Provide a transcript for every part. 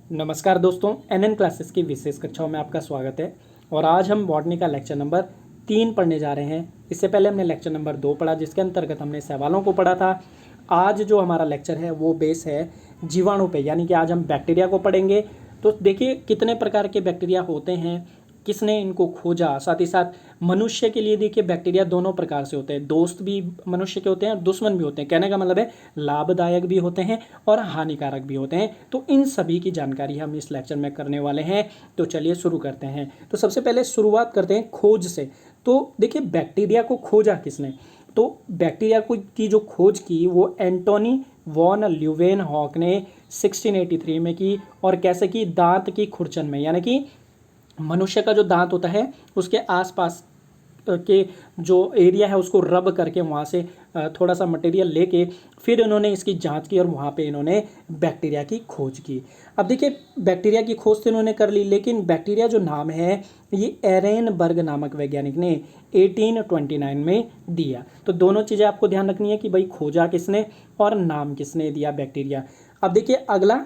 नमस्कार दोस्तों, NN classes की विशेष कक्षाओं में आपका स्वागत है। और आज हम बॉटनी का लेक्चर नंबर 3 पढ़ने जा रहे हैं। इससे पहले हमने लेक्चर नंबर 2 पढ़ा, जिसके अंतर्गत हमने सवालों को पढ़ा था। आज जो हमारा लेक्चर है वो बेस है जीवाणु पे, यानी कि आज हम बैक्टीरिया को पढ़ेंगे। तो देखिए कितने प्रकार के बैक्टीरिया होते हैं, किसने इनको खोजा। साथ ही साथ मनुष्य के लिए देखिए बैक्टीरिया दोनों प्रकार से होते हैं, दोस्त भी मनुष्य के होते हैं और दुश्मन भी होते हैं। कहने का मतलब है लाभदायक भी होते हैं और हानिकारक भी होते हैं। तो इन सभी की जानकारी हम इस लेक्चर में करने वाले हैं। तो चलिए शुरू करते हैं। तो सबसे पहले शुरुआत करते हैं खोज से। तो देखिए बैक्टीरिया को खोजा किसने, तो बैक्टीरिया को की जो खोज की वो एंटोनी वॉन ल्यूवेनहॉक ने 1683 में की। और कैसे की, दांत की खुरचन में, यानी कि मनुष्य का जो दांत होता है उसके आसपास के जो एरिया है उसको रब करके वहाँ से थोड़ा सा मटेरियल लेके फिर इन्होंने इसकी जांच की और वहाँ पे इन्होंने बैक्टीरिया की खोज की। अब देखिए बैक्टीरिया की खोज तो इन्होंने कर ली, लेकिन बैक्टीरिया जो नाम है ये एरेनबर्ग नामक वैज्ञानिक ने 1829 में दिया। तो दोनों चीज़ें आपको ध्यान रखनी है कि भाई खोजा किसने और नाम किसने दिया बैक्टीरिया। अब देखिए अगला,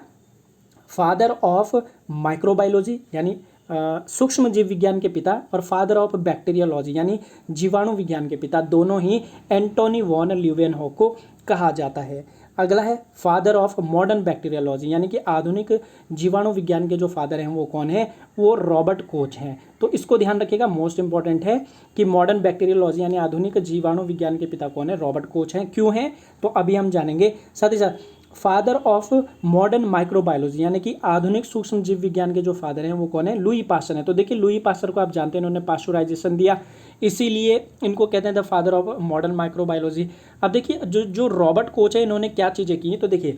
फादर ऑफ माइक्रोबायोलॉजी यानी सूक्ष्म जीव विज्ञान के पिता, और फादर ऑफ बैक्टीरियोलॉजी यानी जीवाणु विज्ञान के पिता, दोनों ही एंटोनी वॉन ल्यूवेनहॉक को कहा जाता है। अगला है फादर ऑफ मॉडर्न बैक्टीरियोलॉजी, यानी कि आधुनिक जीवाणु विज्ञान के जो फादर हैं वो कौन है, वो रॉबर्ट कोच हैं। तो इसको ध्यान रखिएगा, मोस्ट इंपॉर्टेंट है कि मॉडर्न बैक्टीरियोलॉजी यानी आधुनिक जीवाणु विज्ञान के पिता कौन है, रॉबर्ट कोच हैं। क्यों हैं तो अभी हम जानेंगे। साथ ही साथ फादर ऑफ मॉडर्न माइक्रोबायोलॉजी यानी कि आधुनिक सूक्ष्म जीव विज्ञान के जो फादर हैं वो कौन है, लुई पास्चर है। तो देखिए लुई पास्चर को आप जानते हैं, इन्होंने पास्चुराइजेशन दिया, इसीलिए इनको कहते हैं the father of modern microbiology. अब देखिए जो जो रॉबर्ट कोच है इन्होंने क्या चीज़ें की, तो देखिए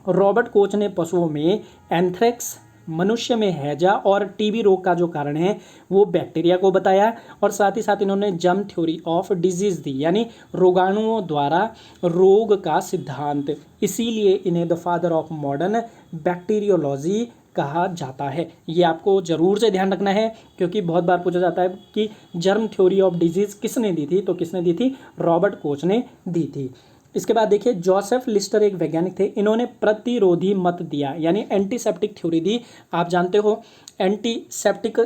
रॉबर्ट कोच ने पशुओं में एंथ्रेक्स, मनुष्य में हैजा और टीबी रोग का जो कारण है वो बैक्टीरिया को बताया। और साथ ही साथ इन्होंने जर्म थ्योरी ऑफ डिजीज दी, यानी रोगाणुओं द्वारा रोग का सिद्धांत, इसीलिए इन्हें the father of modern bacteriology कहा जाता है। ये आपको जरूर से ध्यान रखना है, क्योंकि बहुत बार पूछा जाता है कि जर्म थ्योरी ऑफ डिजीज किसने दी थी, तो किसने दी थी, रॉबर्ट कोच ने दी थी। इसके बाद देखिए जोसेफ लिस्टर एक वैज्ञानिक थे, इन्होंने प्रतिरोधी मत दिया यानी एंटीसेप्टिक थ्योरी दी। आप जानते हो एंटीसेप्टिक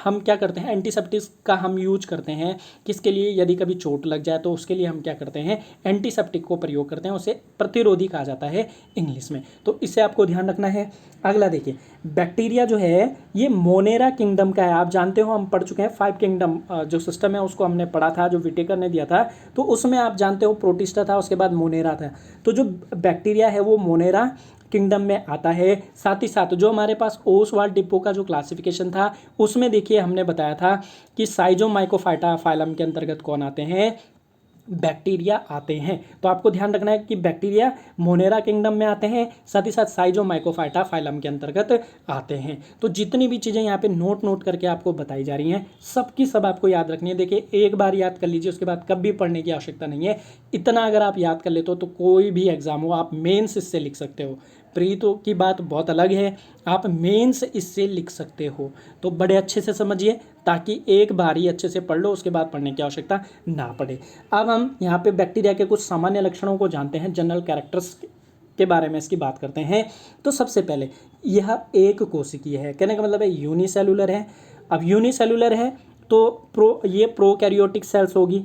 हम क्या करते हैं, एंटीसेप्टिक का हम यूज करते हैं किसके लिए, यदि कभी चोट लग जाए तो उसके लिए हम क्या करते हैं, एंटीसेप्टिक को प्रयोग करते हैं, उसे प्रतिरोधी कहा जाता है इंग्लिश में। तो इसे आपको ध्यान रखना है। अगला देखिए बैक्टीरिया जो है ये मोनेरा किंगडम का है। आप जानते हो हम पढ़ चुके हैं 5 किंगडम जो सिस्टम है उसको हमने पढ़ा था, जो विटेकर ने दिया था। तो उसमें आप जानते हो प्रोटिस्टा था, उसके बाद मोनेरा था। तो जो बैक्टीरिया है वो मोनेरा किंगडम में आता है। साथ ही साथ जो हमारे पास ओसवाल्ड डिपो का जो क्लासिफिकेशन था उसमें देखिए हमने बताया था कि साइजोमाइकोफाइटा फाइलम के अंतर्गत कौन आते हैं, बैक्टीरिया आते हैं। तो आपको ध्यान रखना है कि बैक्टीरिया मोनेरा किंगडम में आते हैं, साथ ही साथ साइजोमाइकोफाइटा फाइलम के अंतर्गत आते हैं। तो जितनी भी चीज़ें यहाँ पे नोट करके आपको बताई जा रही हैं सबकी सब आपको याद रखनी है। देखिए एक बार याद कर लीजिए, उसके बाद कभी पढ़ने की आवश्यकता नहीं है। इतना अगर आप याद कर लेते हो तो कोई भी एग्जाम हो आप मेंस इससे लिख सकते हो। प्री तो की बात बहुत अलग है, आप मेंस इससे लिख सकते हो। तो बड़े अच्छे से समझिए ताकि एक बार ही अच्छे से पढ़ लो, उसके बाद पढ़ने की आवश्यकता ना पड़े। अब हम यहाँ पे बैक्टीरिया के कुछ सामान्य लक्षणों को जानते हैं, जनरल कैरेक्टर्स के बारे में इसकी बात करते हैं। तो सबसे पहले यह एक कोशिकीय है, कहने का मतलब है यूनिसेलुलर है। अब यूनिसेलुलर है तो ये प्रोकैरियोटिक सेल्स होगी,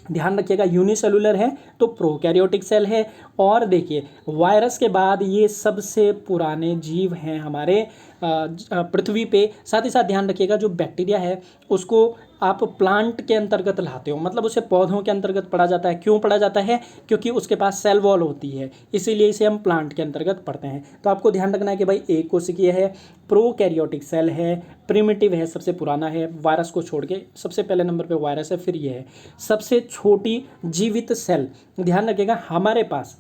ध्यान रखिएगा यूनिसेलुलर है तो प्रोकैरियोटिक सेल है। और देखिए वायरस के बाद ये सबसे पुराने जीव हैं हमारे पृथ्वी पे। साथ ही साथ ध्यान रखिएगा जो बैक्टीरिया है उसको आप प्लांट के अंतर्गत लाते हो, मतलब उसे पौधों के अंतर्गत पढ़ा जाता है। क्यों पढ़ा जाता है, क्योंकि उसके पास सेल वॉल होती है, इसीलिए इसे हम प्लांट के अंतर्गत पढ़ते हैं। तो आपको ध्यान रखना है कि भाई एक कोशिकीय है, प्रोकैरियोटिक सेल है, प्रिमिटिव है, सबसे पुराना है, वायरस को छोड़ के सबसे पहले नंबर पे वायरस है, फिर ये है सबसे छोटी जीवित सेल। ध्यान रखिएगा हमारे पास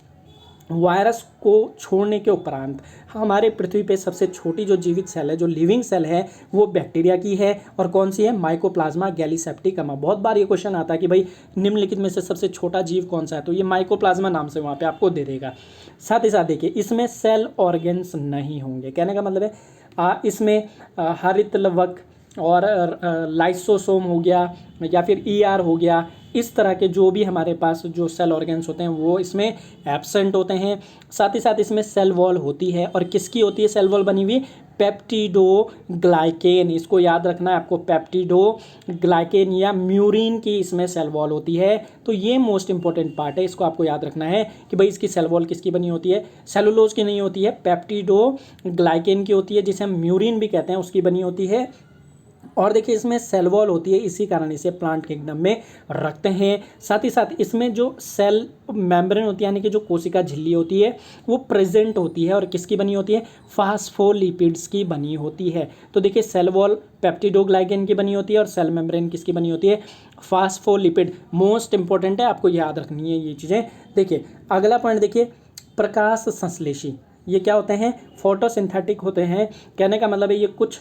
वायरस को छोड़ने के उपरांत हमारे पृथ्वी पे सबसे छोटी जो जीवित सेल है, जो लिविंग सेल है, वो बैक्टीरिया की है। और कौन सी है, माइकोप्लाज्मा गैलीसेप्टिकमा। बहुत बार ये क्वेश्चन आता है कि भाई निम्नलिखित में से सबसे छोटा जीव कौन सा है, तो ये माइकोप्लाज्मा नाम से वहाँ पे आपको दे देगा। साथ ही साथ देखिए इसमें सेल ऑर्गेन्स नहीं होंगे, कहने का मतलब है इसमें हरित लवक और लाइसोसोम हो गया या फिर ईआर हो गया, इस तरह के जो भी हमारे पास जो सेल ऑर्गेन्स होते हैं वो इसमें एब्सेंट होते हैं। साथ ही साथ इसमें सेल वॉल होती है, और किसकी होती है सेल वॉल बनी हुई? पेप्टिडोग्लाइकेन, इसको याद रखना है आपको, पेप्टिडोग्लाइकेन या म्यूरिन की इसमें सेल वॉल होती है। तो ये मोस्ट इंपॉर्टेंट पार्ट है, इसको आपको याद रखना है कि भाई इसकी सेल वॉल किसकी बनी होती है? सेलुलोज की नहीं होती है, पेप्टिडोग्लाइकेन की होती है, जिसे हम म्यूरिन भी कहते हैं, उसकी बनी होती है। और देखिए इसमें सेल वॉल होती है, इसी कारण इसे प्लांट किंगडम में रखते हैं। साथ ही साथ इसमें जो सेल मेम्ब्रेन होती है, यानी कि जो कोशिका झिल्ली होती है, वो प्रेजेंट होती है, और किसकी बनी होती है? फास्फोलिपिड्स की बनी होती है। तो देखिए सेल वॉल पेप्टिडोग्लाइकेन की बनी होती है, और सेल मेम्ब्रेन किसकी बनी होती है? फास्फोलिपिड। मोस्ट इंपॉर्टेंट है, आपको याद रखनी है ये चीज़ें। देखिए अगला पॉइंट देखिए, प्रकाश संश्लेषी। ये क्या होते हैं? फोटोसिंथेटिक होते हैं। कहने का मतलब है ये कुछ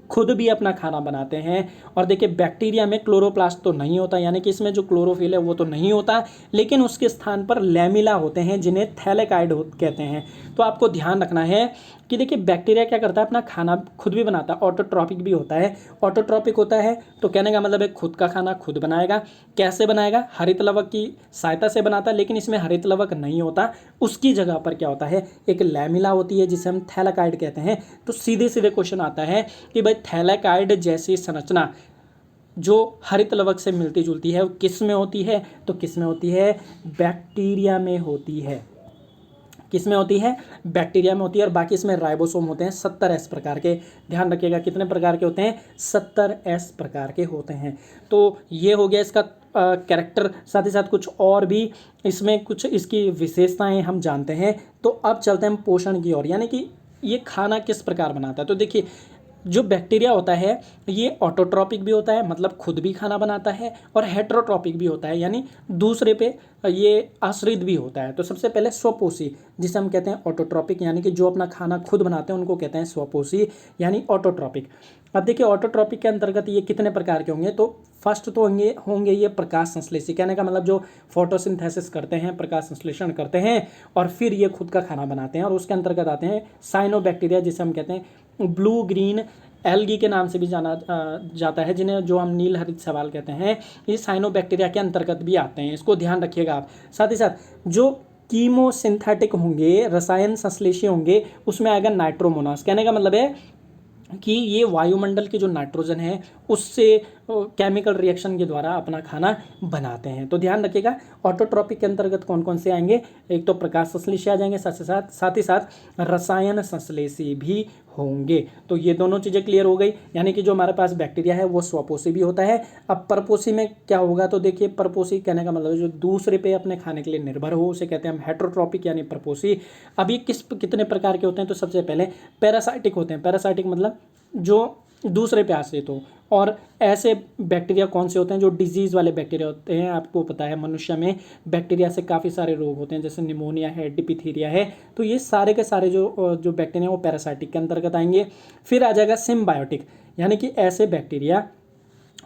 खुद भी अपना खाना बनाते हैं। और देखिए बैक्टीरिया में क्लोरोप्लास्ट तो नहीं होता, यानी कि इसमें जो क्लोरोफिल है वो तो नहीं होता, लेकिन उसके स्थान पर लैमिला होते हैं, जिन्हें थैलेकाइड कहते हैं। तो आपको ध्यान रखना है कि देखिए बैक्टीरिया क्या करता है? अपना खाना खुद भी बनाता है, ऑटोट्रॉपिक भी होता है। ऑटोट्रॉपिक होता है तो कहने का मतलब है खुद का खाना खुद बनाएगा। कैसे बनाएगा? हरित लवक की सहायता से बनाता है, लेकिन इसमें हरित लवक नहीं होता, उसकी जगह पर क्या होता है? एक लैमिला होती है, जिसे हम थैलेकाइड कहते हैं। तो सीधे सीधे क्वेश्चन आता है कि भाई थैलेकाइड जैसी संरचना जो हरित लवक से मिलती जुलती है वो किस में होती है? तो किस में होती है? बैक्टीरिया में होती है। किस में होती है? बैक्टीरिया में होती है। और बाकी इसमें राइबोसोम होते हैं 70S प्रकार के। ध्यान रखिएगा कितने प्रकार के होते हैं? 70S प्रकार के होते हैं। तो ये हो गया इसका कैरेक्टर। साथ ही साथ कुछ और भी इसमें कुछ इसकी विशेषताएं हम जानते हैं। तो अब चलते हैं हम पोषण की ओर, यानी कि ये खाना किस प्रकार बनाता है। तो देखिए जो बैक्टीरिया होता है ये ऑटोट्रॉपिक भी होता है, मतलब खुद भी खाना बनाता है, और हेट्रोट्रॉपिक भी होता है, यानी दूसरे पे ये आश्रित भी होता है। तो सबसे पहले स्वपोषी, जिसे हम कहते हैं ऑटोट्रॉपिक, यानी कि जो अपना खाना खुद बनाते हैं उनको कहते हैं स्वपोषी यानी ऑटोट्रॉपिक। अब देखिए ऑटोट्रॉपिक के अंतर्गत ये कितने प्रकार के होंगे? तो फर्स्ट तो होंगे ये प्रकाश संश्लेषी, कहने का मतलब जो फोटोसिंथेसिस करते हैं, प्रकाश संश्लेषण करते हैं, और फिर ये खुद का खाना बनाते हैं। और उसके अंतर्गत आते हैं साइनोबैक्टीरिया, जिसे हम कहते हैं ब्लू ग्रीन एल्गी के नाम से भी जाना जाता है, जिन्हें जो हम नील हरित शैवाल कहते हैं, ये साइनोबैक्टीरिया के अंतर्गत भी आते हैं। इसको ध्यान रखिएगा आप। साथ ही साथ जो कीमोसिंथेटिक होंगे, रसायन संश्लेषी होंगे, उसमें आएगा नाइट्रोमोनास। कहने का मतलब है कि ये वायुमंडल के जो नाइट्रोजन है उससे केमिकल रिएक्शन के द्वारा अपना खाना बनाते हैं। तो ध्यान रखिएगा ऑटोट्रॉपिक के अंतर्गत कौन कौन से आएंगे? एक तो प्रकाश संश्लेषी आ जाएंगे, साथ ही साथ रसायन संश्लेषी भी होंगे। तो ये दोनों चीज़ें क्लियर हो गई, यानी कि जो हमारे पास बैक्टीरिया है वो स्वपोषी भी होता है। अब परपोषी में क्या होगा? तो देखिए परपोषी कहने का मतलब जो दूसरे पे अपने खाने के लिए निर्भर हो उसे कहते हैं हम हेट्रोट्रॉपिक यानी परपोषी। अब ये कितने प्रकार के होते हैं? तो सबसे पहले पैरासाइटिक होते हैं। पैरासाइटिक मतलब जो दूसरे पे आश्रित हो। और ऐसे बैक्टीरिया कौन से होते हैं? जो डिजीज़ वाले बैक्टीरिया होते हैं। आपको पता है मनुष्य में बैक्टीरिया से काफ़ी सारे रोग होते हैं, जैसे निमोनिया है, डिप्थीरिया है। तो ये सारे के सारे जो बैक्टीरिया वो पैरासाइटिक के अंतर्गत आएंगे। फिर आ जाएगा सिम्बायोटिक, यानी कि ऐसे बैक्टीरिया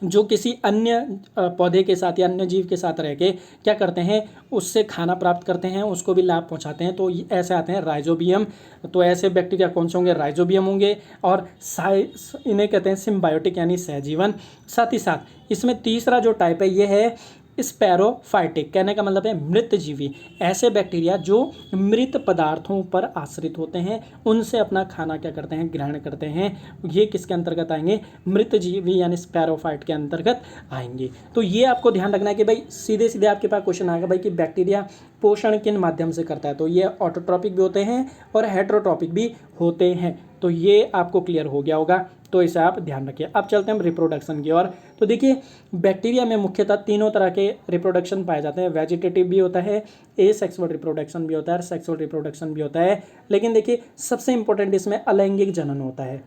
जो किसी अन्य पौधे के साथ या अन्य जीव के साथ रह के क्या करते हैं? उससे खाना प्राप्त करते हैं, उसको भी लाभ पहुंचाते हैं। तो ऐसे आते हैं राइजोबियम। तो ऐसे बैक्टीरिया कौन से होंगे? राइजोबियम होंगे। और इन्हें कहते हैं सिम्बायोटिक यानी सहजीवन। साथ ही साथ इसमें तीसरा जो टाइप है ये है स्पैरोफाइटिक, कहने का मतलब है मृत जीवी। ऐसे बैक्टीरिया जो मृत पदार्थों पर आश्रित होते हैं, उनसे अपना खाना क्या करते हैं? ग्रहण करते हैं। ये किसके अंतर्गत आएंगे? मृत जीवी यानी स्पैरोफाइट के अंतर्गत आएंगे। तो ये आपको ध्यान रखना है कि भाई सीधे सीधे आपके पास क्वेश्चन आएगा भाई कि बैक्टीरिया पोषण किन माध्यम से करता है। तो ये ऑटोट्रॉपिक भी होते हैं और हेट्रोट्रॉपिक भी होते हैं। तो ये आपको क्लियर हो गया होगा, तो इसे आप ध्यान रखिए। अब चलते हैं हम रिप्रोडक्शन की ओर। तो देखिए बैक्टीरिया में मुख्यतः तीनों तरह के रिप्रोडक्शन पाए जाते हैं। वेजिटेटिव भी होता है, एसेक्सुअल रिप्रोडक्शन भी होता है, सेक्सुअल रिप्रोडक्शन भी होता है। लेकिन देखिए सबसे इंपॉर्टेंट इसमें अलैंगिक जनन होता है।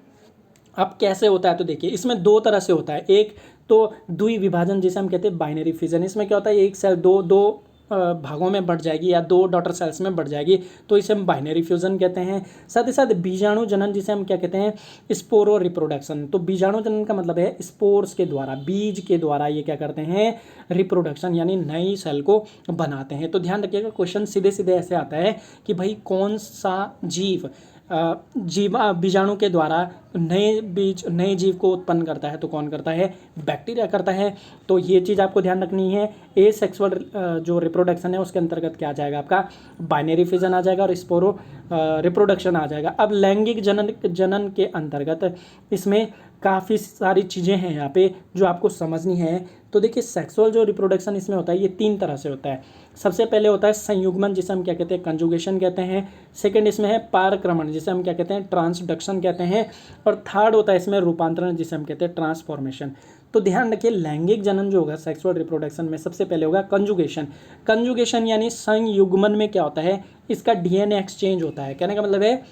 अब कैसे होता है? तो देखिए इसमें दो तरह से होता है। एक तो द्विविभाजन, जिसे हम कहते हैं बाइनरी फिजन। इसमें क्या होता है? एक सेल दो भागों में बढ़ जाएगी या दो डॉटर सेल्स में बढ़ जाएगी, तो इसे हम बाइनरी फ्यूजन कहते हैं। साथ ही साथ बीजाणु जनन, जिसे हम क्या कहते हैं? स्पोरो रिप्रोडक्शन। तो बीजाणु जनन का मतलब है स्पोर्स के द्वारा, बीज के द्वारा ये क्या करते हैं? रिप्रोडक्शन यानी नई सेल को बनाते हैं। तो ध्यान रखिएगा क्वेश्चन सीधे सीधे ऐसे आता है कि भाई कौन सा जीव बीजाणु के द्वारा नए जीव को उत्पन्न करता है तो कौन करता है, बैक्टीरिया करता है। तो ये चीज़ आपको ध्यान रखनी है। ए सेक्सुअल जो रिप्रोडक्शन है उसके अंतर्गत क्या आ जाएगा, आपका बाइनरी फिजन आ जाएगा और स्पोरो रिप्रोडक्शन आ जाएगा। अब लैंगिक जनन के अंतर्गत इसमें काफ़ी सारी चीज़ें हैं यहाँ पे जो आपको समझनी है। तो देखिए सेक्सुअल जो रिप्रोडक्शन इसमें होता है ये 3 तरह से होता है। सबसे पहले होता है संयुग्मन, जिसे हम क्या कहते हैं, कंजुगेशन कहते हैं। सेकंड इसमें है पारक्रमण, जिसे हम क्या कहते हैं, ट्रांसडक्शन कहते हैं। और थर्ड होता है इसमें रूपांतरण, जिसे हम कहते हैं ट्रांसफॉर्मेशन। तो ध्यान रखिए लैंगिक जनन जो होगा सेक्सुअल रिप्रोडक्शन में सबसे पहले होगा कंजुगेशन। कंजुगेशन यानी संयुग्मन में क्या होता है, इसका डीएनए एक्सचेंज होता है। कहने का मतलब है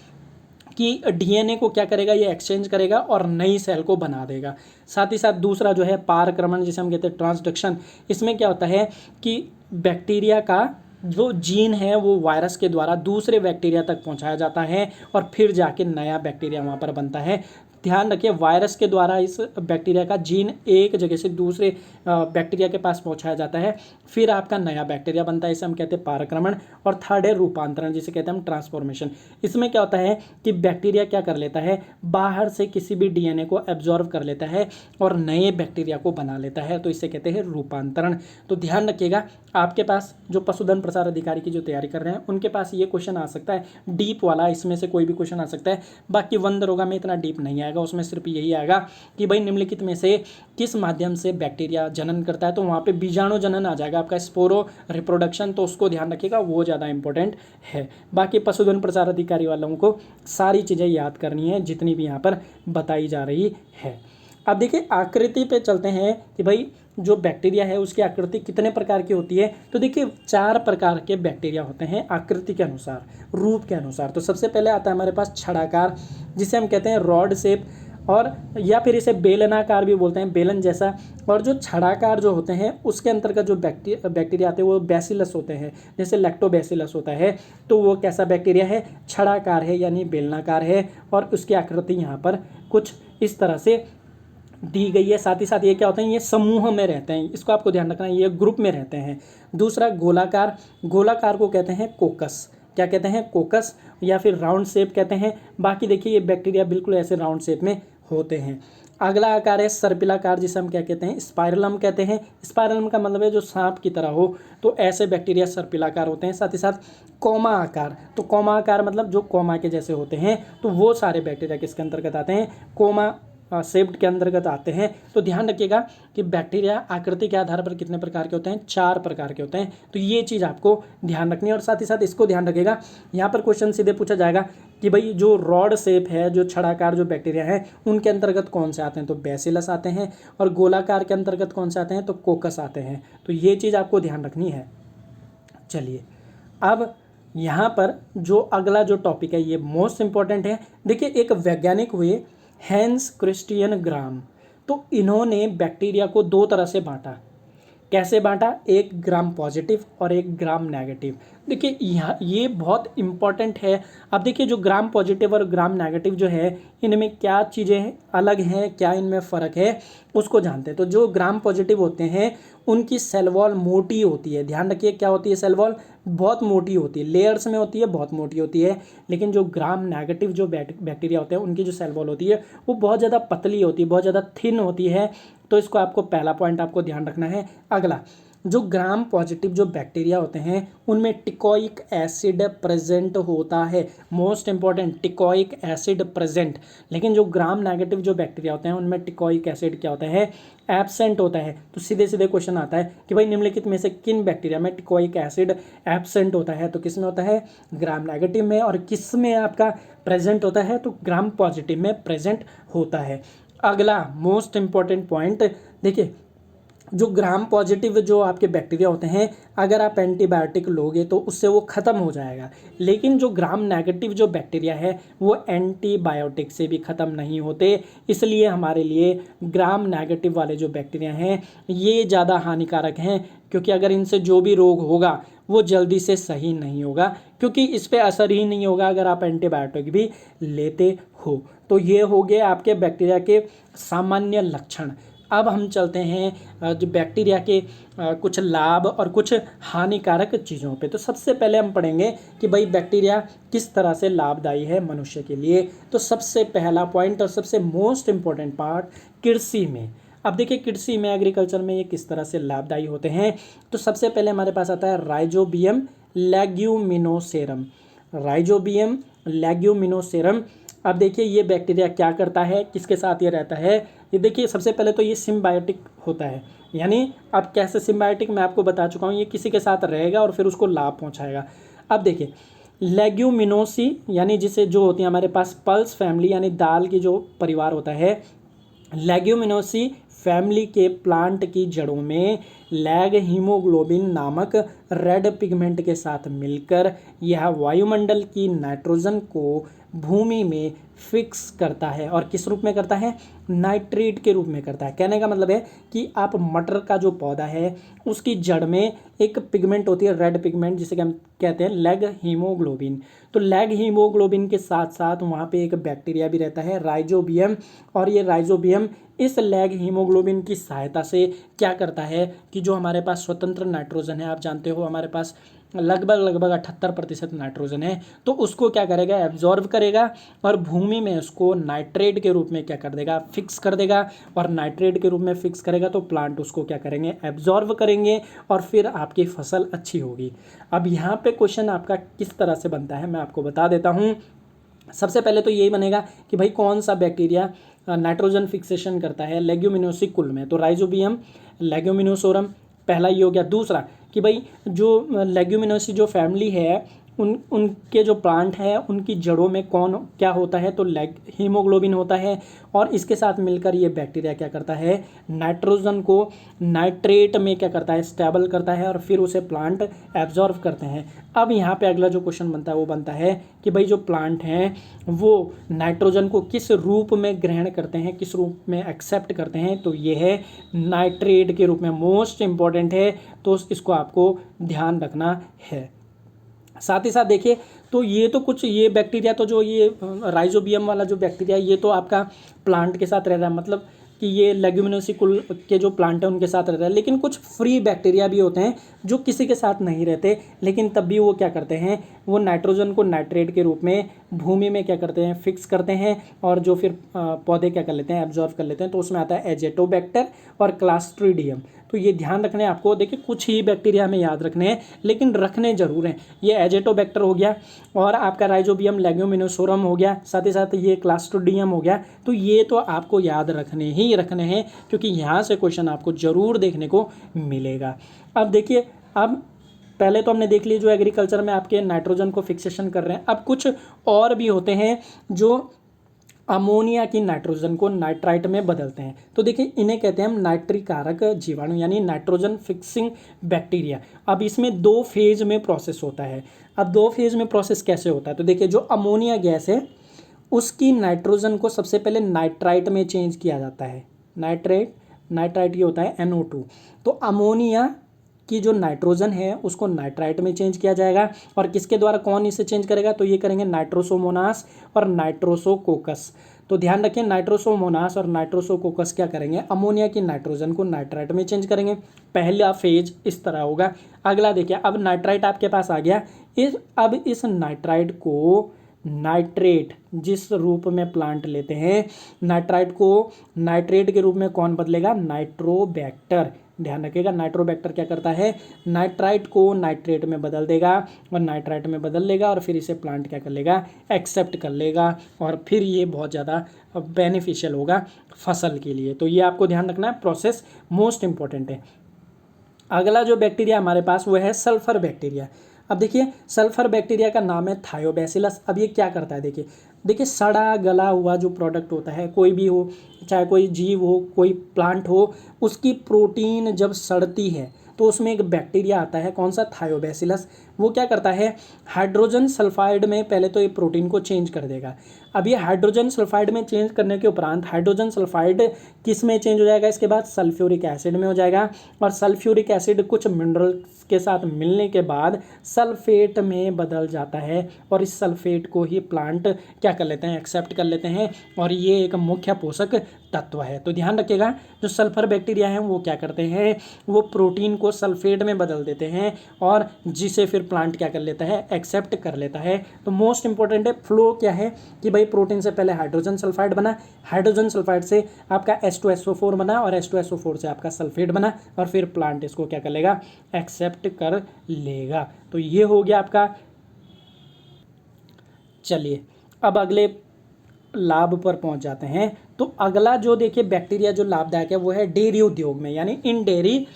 कि डीएनए को क्या करेगा, ये एक्सचेंज करेगा और नई सेल को बना देगा। साथ ही साथ दूसरा जो है पारक्रमण, जिसे हम कहते हैं ट्रांसडक्शन। इसमें क्या होता है कि बैक्टीरिया का जो जीन है वो वायरस के द्वारा दूसरे बैक्टीरिया तक पहुंचाया जाता है और फिर जाके नया बैक्टीरिया वहाँ पर बनता है। ध्यान रखिए वायरस के द्वारा इस बैक्टीरिया का जीन एक जगह से दूसरे बैक्टीरिया के पास पहुंचाया जाता है, फिर आपका नया बैक्टीरिया बनता है, इसे हम कहते हैं पारक्रमण। और थर्ड है रूपांतरण, जिसे कहते हैं हम ट्रांसफॉर्मेशन। इसमें क्या होता है कि बैक्टीरिया क्या कर लेता है, बाहर से किसी भी डीएनए को एब्जॉर्व कर लेता है और नए बैक्टीरिया को बना लेता है, तो इसे कहते हैं रूपांतरण। तो ध्यान रखिएगा आपके पास जो पशुधन प्रसार अधिकारी की जो तैयारी कर रहे हैं उनके पास ये क्वेश्चन आ सकता है डीप वाला, इसमें से कोई भी क्वेश्चन आ सकता है। बाकी वन दरोगा में इतना डीप नहीं आएगा, उसमें सिर्फ यही आएगा कि भाई निम्नलिखित में से किस माध्यम से बैक्टीरिया जनन करता है, तो वहाँ पे बीजाणु जनन आ जाएगा आपका, स्पोरो रिप्रोडक्शन, तो उसको ध्यान रखिएगा, वो ज़्यादा इंपॉर्टेंट है। बाकी पशुधन प्रसार अधिकारी वालों को सारी चीज़ें याद करनी है जितनी भी यहाँ पर बताई जा रही है। अब देखिए आकृति पे चलते हैं कि भाई जो बैक्टीरिया है उसकी आकृति कितने प्रकार की होती है। तो देखिए 4 प्रकार के बैक्टीरिया होते हैं आकृति के अनुसार, रूप के अनुसार। तो सबसे पहले आता है हमारे पास छड़ाकार, जिसे हम कहते हैं रॉड शेप, और या फिर इसे बेलनाकार भी बोलते हैं, बेलन जैसा। और जो छड़ाकार जो होते हैं उसके अंतर्गत जो बैक्टीरिया आते हैं वो बैसिलस होते हैं, जैसे लैक्टोबैसिलस होता है। तो वो कैसा बैक्टीरिया है, छड़ाकार है यानी बेलनाकार है, और उसकी आकृति यहाँ पर कुछ इस तरह से दी गई है। साथ ही साथ ये क्या होते हैं, ये समूह में रहते हैं, इसको आपको ध्यान रखना है, ये ग्रुप में रहते हैं। दूसरा गोलाकार, गोलाकार को कहते हैं कोकस, क्या कहते हैं, कोकस, या फिर राउंड शेप कहते हैं। बाकी देखिए ये बैक्टीरिया बिल्कुल ऐसे राउंड शेप में होते हैं। अगला आकार है सर्पिलाकार, जिसे हम क्या कहते हैं, स्पाइरलम कहते हैं। स्पाइरलम का मतलब है जो सांप की तरह हो, तो ऐसे बैक्टीरिया सर्पिलाकार होते हैं। साथ ही साथ कौमा आकार, तो कौमा आकार मतलब जो कौमा के जैसे होते हैं, तो वो सारे बैक्टीरिया किसके अंतर्गत आते हैं, कौमा शेप्ड के अंतर्गत आते हैं। तो ध्यान रखिएगा कि बैक्टीरिया आकृति के आधार पर कितने प्रकार के होते हैं, 4 प्रकार के होते हैं। तो ये चीज़ आपको ध्यान रखनी है। और साथ ही साथ इसको ध्यान रखिएगा, यहाँ पर क्वेश्चन सीधे पूछा जाएगा कि भाई जो रॉड शेप है, जो छड़ाकार जो बैक्टीरिया है, उनके अंतर्गत कौन से आते हैं, तो बैसिलस आते हैं। और गोलाकार के अंतर्गत कौन से आते हैं, तो कोकस आते हैं। तो ये चीज़ आपको ध्यान रखनी है। चलिए अब यहाँ पर जो अगला जो टॉपिक है ये मोस्ट इंपॉर्टेंट है। देखिए एक वैज्ञानिक हुए हैंस क्रिस्टियन ग्राम, तो इन्होंने बैक्टीरिया को 2 तरह से बांटा। कैसे बांटा, एक ग्राम पॉजिटिव और एक ग्राम नेगेटिव। देखिए यहाँ ये बहुत इंपॉर्टेंट है। अब देखिए जो ग्राम पॉजिटिव और ग्राम नेगेटिव जो है, इनमें क्या चीज़ें अलग हैं, क्या इनमें फ़र्क है, उसको जानते हैं। तो जो ग्राम पॉजिटिव होते हैं उनकी सेल वॉल मोटी होती है। ध्यान रखिए क्या होती है, सेल वॉल बहुत मोटी होती है, लेयर्स में होती है, बहुत मोटी होती है। लेकिन जो ग्राम नेगेटिव जो बैक्टीरिया होते हैं उनकी जो सेल वॉल होती है वो बहुत ज़्यादा पतली होती है, बहुत ज़्यादा थिन होती है। तो इसको आपको पहला पॉइंट आपको ध्यान रखना है। अगला, जो ग्राम पॉजिटिव जो बैक्टीरिया होते हैं उनमें टिकोइक एसिड प्रेजेंट होता है। Most important, teichoic acid present. लेकिन जो ग्राम नेगेटिव जो बैक्टीरिया होते हैं उनमें टिकोइक एसिड क्या होता है, एब्सेंट होता है। तो सीधे सीधे क्वेश्चन आता है कि भाई निम्नलिखित में से किन बैक्टीरिया में टिकोइक एसिड एब्सेंट होता है, तो किस में होता है, ग्राम नेगेटिव में। और किस में आपका प्रेजेंट होता है, तो ग्राम पॉजिटिव में प्रेजेंट होता है। अगला मोस्ट इंपॉर्टेंट पॉइंट, देखिए जो ग्राम पॉजिटिव जो आपके बैक्टीरिया होते हैं, अगर आप एंटीबायोटिक लोगे तो उससे वो ख़त्म हो जाएगा। लेकिन जो ग्राम नेगेटिव जो बैक्टीरिया है वो एंटीबायोटिक से भी ख़त्म नहीं होते। इसलिए हमारे लिए ग्राम नेगेटिव वाले जो बैक्टीरिया हैं ये ज़्यादा हानिकारक हैं, क्योंकि अगर इनसे जो भी रोग होगा वो जल्दी से सही नहीं होगा, क्योंकि इस पर असर ही नहीं होगा अगर आप एंटीबायोटिक भी लेते हो। तो ये हो गए आपके बैक्टीरिया के सामान्य लक्षण। अब हम चलते हैं जो बैक्टीरिया के कुछ लाभ और कुछ हानिकारक चीज़ों पे। तो सबसे पहले हम पढ़ेंगे कि भाई बैक्टीरिया किस तरह से लाभदायी है मनुष्य के लिए। तो सबसे पहला पॉइंट और सबसे मोस्ट इम्पॉर्टेंट पार्ट, कृषि में। अब देखिए कृषि में, एग्रीकल्चर में ये किस तरह से लाभदायी होते हैं। तो सबसे पहले हमारे पास आता है राइजोबियम लेग्यूमिनोसेरम। राइजोबियम लेग्यूमिनोसेरम। अब देखिए ये बैक्टीरिया क्या करता है, किसके साथ ये रहता है। ये देखिए सबसे पहले तो ये सिम्बायोटिक होता है, यानी अब कैसे सिम्बायोटिक मैं आपको बता चुका हूँ। ये किसी के साथ रहेगा और फिर उसको लाभ पहुँचाएगा। अब देखिए लेग्यूमिनोसी यानी जिसे जो होती है हमारे पास पल्स फैमिली यानी दाल की जो परिवार होता है, लेग्यूमिनोसी फैमिली के प्लांट की जड़ों में लैग हीमोग्लोबिन नामक रेड पिगमेंट के साथ मिलकर यह वायुमंडल की नाइट्रोजन को भूमि में फिक्स करता है। और किस रूप में करता है, नाइट्रेट के रूप में करता है। कहने का मतलब है कि आप मटर का जो पौधा है उसकी जड़ में एक पिगमेंट होती है, रेड पिगमेंट, जिसे हम कहते हैं लैग हीमोग्लोबिन। तो लैग हीमोग्लोबिन के साथ साथ वहाँ पे एक बैक्टीरिया भी रहता है राइजोबियम। और ये राइजोबियम इस लैग हीमोग्लोबिन की सहायता से क्या करता है कि जो हमारे पास स्वतंत्र नाइट्रोजन है, आप जानते हो हमारे पास लगभग 78% नाइट्रोजन है, तो उसको क्या करेगा, एब्जॉर्व करेगा और भूमि में उसको नाइट्रेट के रूप में क्या कर देगा, फिक्स कर देगा। और नाइट्रेट के रूप में फिक्स करेगा तो प्लांट उसको क्या करेंगे, एब्जॉर्व करेंगे और फिर आपकी फसल अच्छी होगी। अब यहाँ पे क्वेश्चन आपका किस तरह से बनता है मैं आपको बता देता हूँ। सबसे पहले तो यही बनेगा कि भाई कौन सा बैक्टीरिया नाइट्रोजन फिक्सेशन करता है लेग्यूमिनोसी कुल में। तो राइजोबियम लेग्यूमिनोसोरम पहला ये हो गया। दूसरा कि भाई जो लेग्यूमिनोसी जो फैमिली है उनके जो प्लांट है उनकी जड़ों में कौन क्या होता है, तो हीमोग्लोबिन होता है। और इसके साथ मिलकर ये बैक्टीरिया क्या करता है, नाइट्रोजन को नाइट्रेट में क्या करता है, स्टेबल करता है और फिर उसे प्लांट एब्जॉर्व करते हैं। अब यहाँ पे अगला जो क्वेश्चन बनता है वो बनता है कि भाई जो प्लांट हैं वो नाइट्रोजन को किस रूप में ग्रहण करते हैं, किस रूप में एक्सेप्ट करते हैं। तो ये है नाइट्रेट के रूप में, मोस्ट इम्पॉर्टेंट है, तो इसको आपको ध्यान रखना है। साथ ही साथ देखिए तो ये तो कुछ ये बैक्टीरिया तो जो ये राइजोबियम वाला जो बैक्टीरिया ये तो आपका प्लांट के साथ रह रहा है, मतलब कि ये लेग्यूमिनोसी कुल के जो प्लांट है उनके साथ रह रहा है। लेकिन कुछ फ्री बैक्टीरिया भी होते हैं जो किसी के साथ नहीं रहते, लेकिन तब भी वो क्या करते हैं, वो नाइट्रोजन को नाइट्रेट के रूप में भूमि में क्या करते हैं, फिक्स करते हैं और जो फिर पौधे क्या कर लेते हैं, एब्जॉर्व कर लेते हैं। तो उसमें आता है एजेटोबैक्टर और क्लास्ट्रीडियम। तो ये ध्यान रखने आपको, देखिए कुछ ही बैक्टीरिया हमें याद रखने हैं लेकिन रखने जरूर हैं। ये एजेटोबैक्टर हो गया और आपका राइजोबियम लेग्यूमिनोसोरम हो गया, साथ ही साथ ये क्लास्ट्रीडियम हो गया। तो ये तो आपको याद रखने हैं क्योंकि यहाँ से क्वेश्चन आपको जरूर देखने को मिलेगा। अब देखिए, अब पहले तो हमने देख लिया जो एग्रीकल्चर में आपके नाइट्रोजन को फिक्सेशन कर रहे हैं। अब कुछ और भी होते हैं जो अमोनिया की नाइट्रोजन को नाइट्राइट में बदलते हैं। तो देखिए इन्हें कहते हैं हम नाइट्रिकारक जीवाणु यानी नाइट्रोजन फिक्सिंग बैक्टीरिया। अब इसमें 2 फेज में प्रोसेस होता है। अब 2 फेज में प्रोसेस कैसे होता है, तो देखिए जो अमोनिया गैस है उसकी नाइट्रोजन को सबसे पहले नाइट्राइट में चेंज किया जाता है। नाइट्राइट ये होता है NO2। तो अमोनिया की जो नाइट्रोजन है उसको नाइट्राइट में चेंज किया जाएगा। और किसके द्वारा, कौन इसे चेंज करेगा, तो ये करेंगे नाइट्रोसोमोनास और नाइट्रोसोकोकस। तो ध्यान रखें, नाइट्रोसोमोनास और नाइट्रोसोकोकस क्या करेंगे, अमोनिया की नाइट्रोजन को नाइट्राइट में चेंज करेंगे। पहला फेज इस तरह होगा। अगला देखिए, अब नाइट्राइट आपके पास आ गया। अब इस नाइट्राइट को नाइट्रेट जिस रूप में प्लांट लेते हैं, नाइट्राइट को नाइट्रेट के रूप में कौन बदलेगा, नाइट्रोबैक्टर। ध्यान रखिएगा, नाइट्रोबैक्टर क्या करता है, नाइट्राइट को नाइट्रेट में बदल देगा और नाइट्राइट में बदल लेगा और फिर इसे प्लांट क्या कर लेगा, एक्सेप्ट कर लेगा और फिर ये बहुत ज़्यादा बेनिफिशियल होगा फसल के लिए। तो ये आपको ध्यान रखना है, प्रोसेस मोस्ट इंपॉर्टेंट है। अगला जो बैक्टीरिया हमारे पास वो है सल्फर बैक्टीरिया। अब देखिए सल्फर बैक्टीरिया का नाम है थायोबैसिलस। अब ये क्या करता है, देखिए सड़ा गला हुआ जो प्रोडक्ट होता है, कोई भी हो, चाहे कोई जीव हो, कोई प्लांट हो, उसकी प्रोटीन जब सड़ती है तो उसमें एक बैक्टीरिया आता है, कौन सा, थायोबैसिलस। वो क्या करता है, हाइड्रोजन सल्फाइड में पहले तो ये प्रोटीन को चेंज कर देगा। अब ये हाइड्रोजन सल्फाइड में चेंज करने के उपरांत हाइड्रोजन सल्फाइड किस में चेंज हो जाएगा, इसके बाद सल्फ्यूरिक एसिड में हो जाएगा, और सल्फ्यूरिक एसिड कुछ मिनरल्स के साथ मिलने के बाद सल्फेट में बदल जाता है, और इस सल्फेट को ही प्लांट क्या कर लेते हैं, एक्सेप्ट कर लेते हैं, और ये एक मुख्य पोषक तत्व है। तो ध्यान रखिएगा, जो सल्फर बैक्टीरिया हैं वो क्या करते हैं, वो प्रोटीन को सल्फेट में बदल देते हैं, और जिसे फिर प्लांट क्या कर लेता है, एक्सेप्ट कर लेता है। तो मोस्ट इंपॉर्टेंट है फ्लो क्या है कि भाई प्रोटीन से पहले हाइड्रोजन सल्फाइड बना, हाइड्रोजन सल्फाइड से आपका H2SO4 बना, और H2SO4 से आपका सल्फेट बना, और फिर प्लांट इसको क्या कर लेगा, एक्सेप्ट कर लेगा। तो ये हो गया आपका। चलिए अब अगले लाभ पर पहुंच जाते हैं। तो अगला जो देखिए बैक्टीरिया जो लाभदायक है वो है डेयरी उद्योग में, यानी इन डेयरी।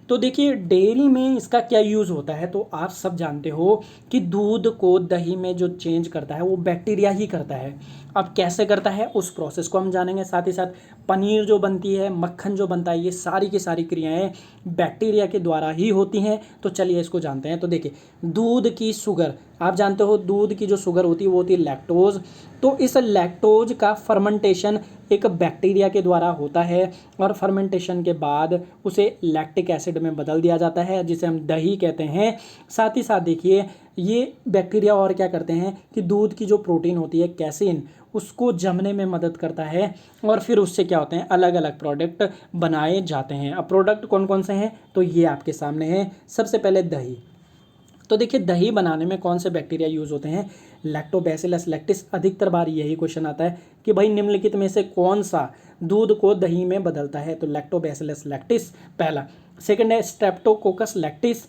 तो देखिए डेयरी में इसका क्या यूज़ होता है, तो आप सब जानते हो कि दूध को दही में जो चेंज करता है वो बैक्टीरिया ही करता है। अब कैसे करता है उस प्रोसेस को हम जानेंगे, साथ ही साथ पनीर जो बनती है, मक्खन जो बनता है, ये सारी की सारी क्रियाएं बैक्टीरिया के द्वारा ही होती हैं। तो चलिए इसको जानते हैं। तो देखिए दूध की शुगर, आप जानते हो दूध की जो शुगर होती है वो होती है लैक्टोज। तो इस लैक्टोज का फर्मेंटेशन एक बैक्टीरिया के द्वारा होता है, और फर्मेंटेशन के बाद उसे लैक्टिक एसिड में बदल दिया जाता है, जिसे हम दही कहते हैं। साथ ही साथ देखिए ये बैक्टीरिया और क्या करते हैं कि दूध की जो प्रोटीन होती है कैसीन, उसको जमने में मदद करता है, और फिर उससे क्या होते हैं, अलग अलग प्रोडक्ट बनाए जाते हैं। अब प्रोडक्ट कौन कौन से हैं, तो ये आपके सामने हैं। सबसे पहले दही। तो देखिए दही बनाने में कौन से बैक्टीरिया यूज़ होते हैं, लैक्टोबैसिलस लैक्टिस। अधिकतर बार यही क्वेश्चन आता है कि भाई निम्नलिखित में से कौन सा दूध को दही में बदलता है, तो लैक्टोबैसिलस लैक्टिस पहला। सेकंड है स्ट्रेप्टोकोकस लैक्टिस,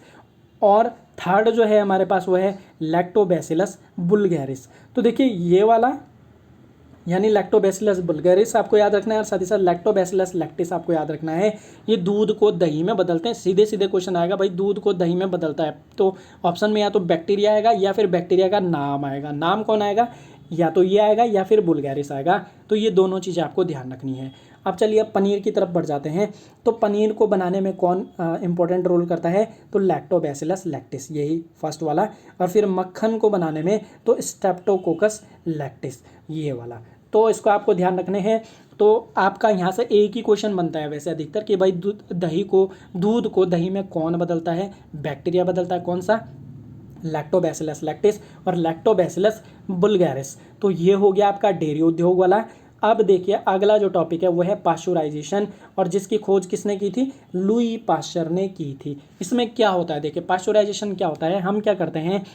और थर्ड जो है हमारे पास वो है लैक्टोबैसिलस बुल्गैरिस। तो देखिए ये वाला यानी लैक्टोबैसिलस बुल्गैरिस आपको याद रखना है, और साथ ही साथ लैक्टोबैसिलस लैक्टिस आपको याद रखना है। ये दूध को दही में बदलते हैं। सीधे सीधे क्वेश्चन आएगा भाई दूध को दही में बदलता है, तो ऑप्शन में या तो बैक्टीरिया आएगा या फिर बैक्टीरिया का नाम आएगा। नाम कौन आएगा, या तो ये आएगा या फिर बुल्गैरिस आएगा। तो ये दोनों चीज़ें आपको ध्यान रखनी है। अब चलिए अब पनीर की तरफ बढ़ जाते हैं। तो पनीर को बनाने में कौन इंपॉर्टेंट रोल करता है, तो लैक्टोबैसिलस लैक्टिस, यही फर्स्ट वाला। और फिर मक्खन को बनाने में तो स्ट्रेप्टोकोकस लैक्टिस, ये वाला। तो इसको आपको ध्यान रखने हैं। तो आपका यहाँ से एक ही क्वेश्चन बनता है वैसे अधिकतर कि भाई दूध को दही में कौन बदलता है, बैक्टीरिया बदलता है। कौन सा, लैक्टोबैसिलस लैक्टिस और लैक्टोबैसिलस बुल्गैरिस। तो ये हो गया आपका डेयरी उद्योग वाला। अब देखिए अगला जो टॉपिक है वो है पाश्चराइजेशन, और जिसकी खोज किसने की थी, लुई पाश्चर ने की थी। इसमें क्या होता है, देखिए पाश्चराइजेशन क्या होता है, हम क्या करते हैं